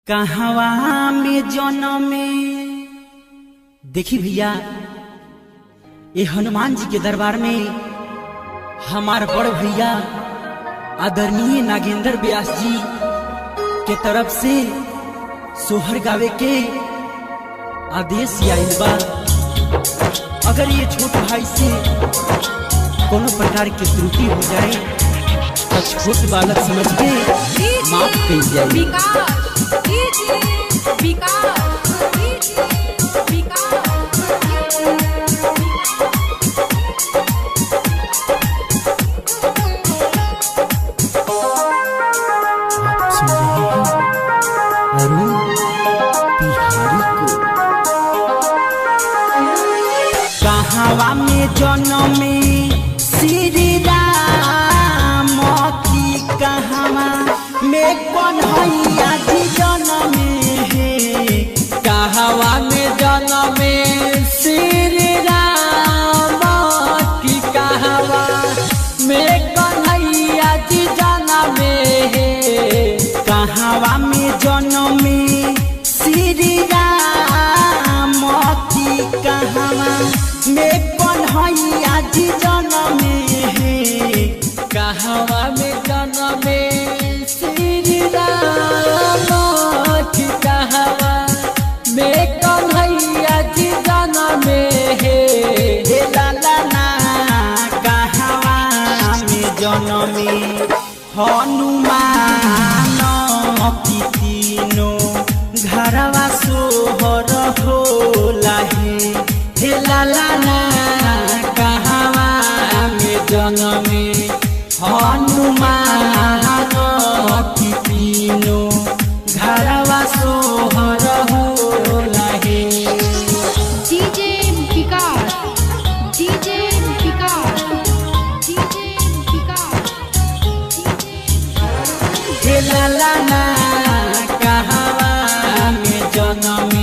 कहवा में जनमे। देखी भैया, ये हनुमान जी के दरबार में हमार बड़ भैया आदरणीय नागेंद्र व्यास जी के तरफ से सोहर गावे के आदेश आइल बा। अगर ये छोट भाई से कोनो प्रकार की त्रुटि हो जाए तो छोट बालक समझ के माफ कर जाए। कहवा में जनमे श्री राम की कहवा में कन्हैया जी जनमे है। कहवा में जनमे श्री राम की कहवा में कन्हैया जी जनमे है। कहवा में जनमे श्री राम की कहवा में कन्हैया जी जनमे है। कहवा में जनमे श्री राम की कहवा में कन्हैया जी जनमे है। हे लाला ना कहवा में जनमे हनुमान की तीनों घरवा सोहर होला है। हे लाला ना कहवा में जनमे हनुमान की तीनों घरवा सोहर होला है। डीजे विकास, डीजे विकास, डीजे विकास। हे लाला ना कहवा में जनमे